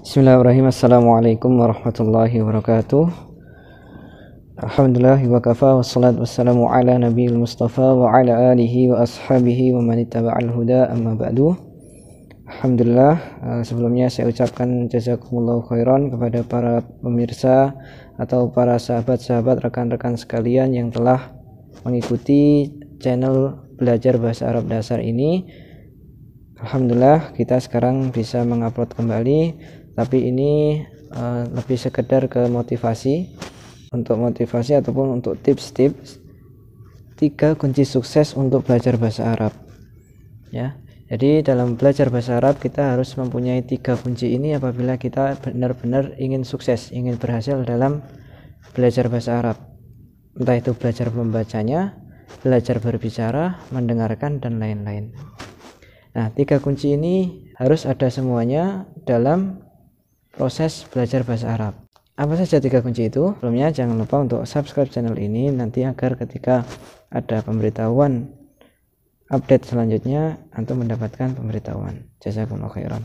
Bismillahirrahmanirrahim. Assalamualaikum warahmatullahi wabarakatuh. Alhamdulillah wa kafa wassalatu wassalamu ala nabiyil mustafa wa ala alihi wa ashabihi wa man ittaba'al huda amma ba'du. Alhamdulillah, sebelumnya saya ucapkan jazakumullahu khairan kepada para pemirsa atau para sahabat-sahabat, rekan-rekan sekalian yang telah mengikuti channel belajar bahasa Arab dasar ini. Alhamdulillah kita sekarang bisa mengupload kembali, tapi ini lebih sekedar ke motivasi ataupun untuk tips-tips 3 kunci sukses untuk belajar bahasa Arab ya. Jadi dalam belajar bahasa Arab kita harus mempunyai 3 kunci ini apabila kita benar-benar ingin sukses, ingin berhasil dalam belajar bahasa Arab, entah itu belajar membacanya, belajar berbicara, mendengarkan, dan lain-lain. Nah, 3 kunci ini harus ada semuanya dalam proses belajar bahasa Arab. Apa saja 3 kunci itu? Sebelumnya jangan lupa untuk subscribe channel ini nanti agar ketika ada pemberitahuan update selanjutnya antum mendapatkan pemberitahuan. Jazakumullahu khairan.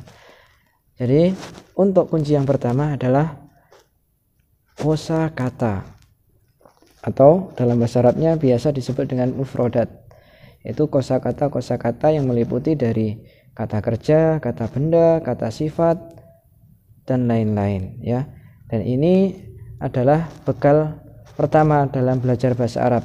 Jadi untuk kunci yang pertama adalah kosakata, atau dalam bahasa Arabnya biasa disebut dengan mufrodat, yaitu kosakata yang meliputi dari kata kerja, kata benda, kata sifat, dan lain-lain ya. Dan ini adalah bekal pertama dalam belajar bahasa Arab.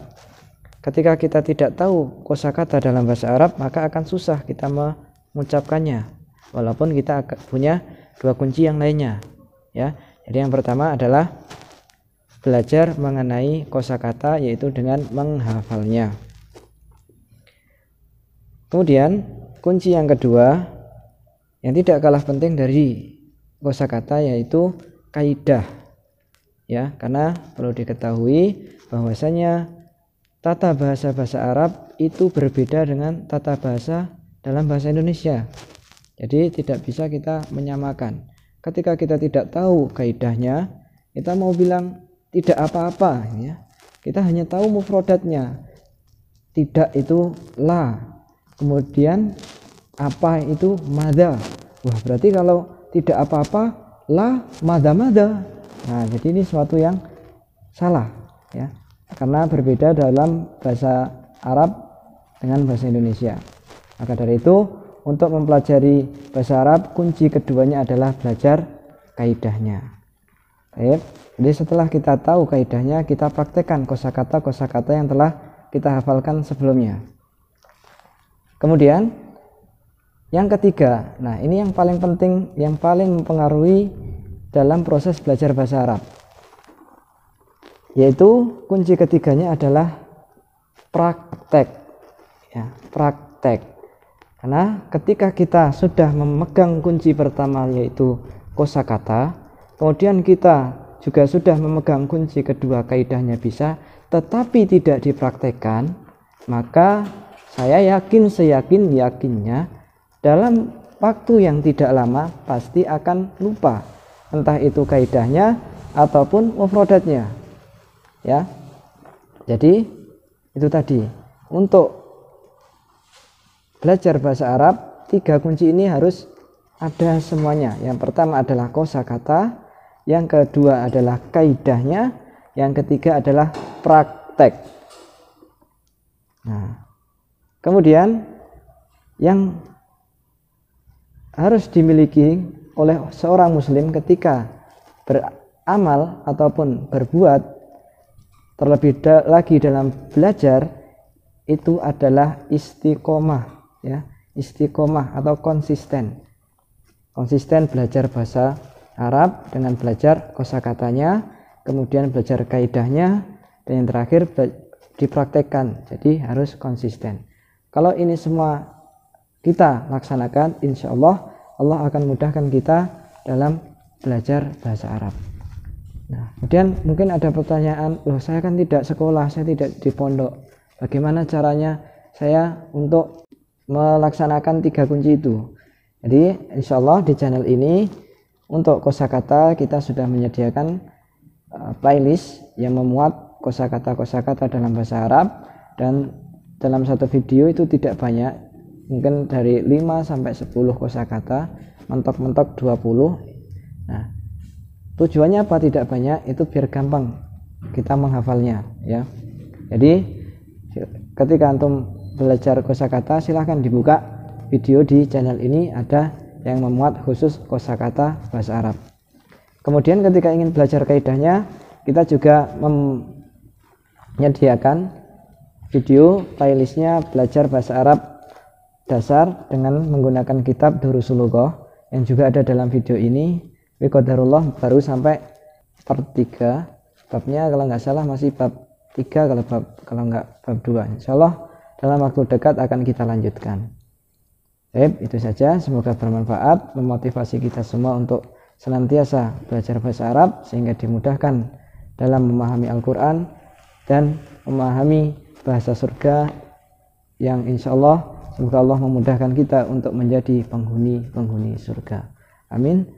Ketika kita tidak tahu kosakata dalam bahasa Arab, maka akan susah kita mengucapkannya walaupun kita punya 2 kunci yang lainnya ya. Jadi yang pertama adalah belajar mengenai kosakata, yaitu dengan menghafalnya. Kemudian kunci yang kedua yang tidak kalah penting dari kosakata yaitu kaidah ya, karena perlu diketahui bahwasanya tata bahasa Arab itu berbeda dengan tata bahasa dalam bahasa Indonesia. Jadi tidak bisa kita menyamakan. Ketika kita tidak tahu kaidahnya, kita mau bilang tidak apa-apa ya. Kita hanya tahu mufrodatnya. Tidak itu la, kemudian apa itu mada. Wah, berarti kalau tidak apa-apa la mada. Nah, jadi ini suatu yang salah ya, karena berbeda dalam bahasa Arab dengan bahasa Indonesia. Maka dari itu untuk mempelajari bahasa Arab kunci keduanya adalah belajar kaidahnya. Baik, jadi setelah kita tahu kaidahnya, kita praktekkan kosakata yang telah kita hafalkan sebelumnya. Kemudian yang ketiga, nah ini yang paling penting, yang paling mempengaruhi dalam proses belajar bahasa Arab, yaitu kunci ketiganya adalah praktek ya, praktek. Karena ketika kita sudah memegang kunci pertama yaitu kosakata, kemudian kita juga sudah memegang kunci kedua kaidahnya bisa, tetapi tidak dipraktekkan, maka saya yakinnya dalam waktu yang tidak lama pasti akan lupa, entah itu kaidahnya ataupun mufrodatnya ya. Jadi itu tadi, untuk belajar bahasa Arab 3 kunci ini harus ada semuanya. Yang pertama adalah kosakata, yang kedua adalah kaidahnya, yang ketiga adalah praktek. Nah, kemudian yang harus dimiliki oleh seorang muslim ketika beramal ataupun berbuat, terlebih lagi dalam belajar, itu adalah istiqomah ya, istiqomah atau konsisten belajar bahasa Arab dengan belajar kosakatanya, kemudian belajar kaidahnya, dan yang terakhir dipraktekkan. Jadi harus konsisten. Kalau ini semua kita laksanakan, insya Allah akan mudahkan kita dalam belajar bahasa Arab. Nah, kemudian mungkin ada pertanyaan, loh saya kan tidak sekolah, saya tidak di pondok, bagaimana caranya saya untuk melaksanakan 3 kunci itu? Jadi insya Allah di channel ini untuk kosakata kita sudah menyediakan playlist yang memuat kosakata dalam bahasa Arab, dan dalam satu video itu tidak banyak, mungkin dari 5 sampai 10 kosakata, mentok-mentok 20. Nah, Tujuannya apa? Tidak banyak, itu biar gampang kita menghafalnya ya. Jadi ketika antum belajar kosakata, silahkan dibuka video di channel ini, ada yang memuat khusus kosakata bahasa Arab. Kemudian ketika ingin belajar kaidahnya, kita juga menyediakan video playlistnya belajar bahasa Arab dasar dengan menggunakan kitab Durusul Lughah yang juga ada dalam video ini. Biqadarullah baru sampai part 3, babnya kalau nggak salah masih bab 3, kalau nggak bab 2. Insyaallah dalam waktu dekat akan kita lanjutkan. Baik, itu saja, semoga bermanfaat, memotivasi kita semua untuk senantiasa belajar bahasa Arab sehingga dimudahkan dalam memahami Al-Quran dan memahami bahasa surga, yang insyaallah semoga Allah memudahkan kita untuk menjadi penghuni surga. Amin.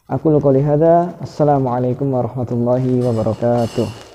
Aku qouli hadza. Assalamualaikum warahmatullahi wabarakatuh.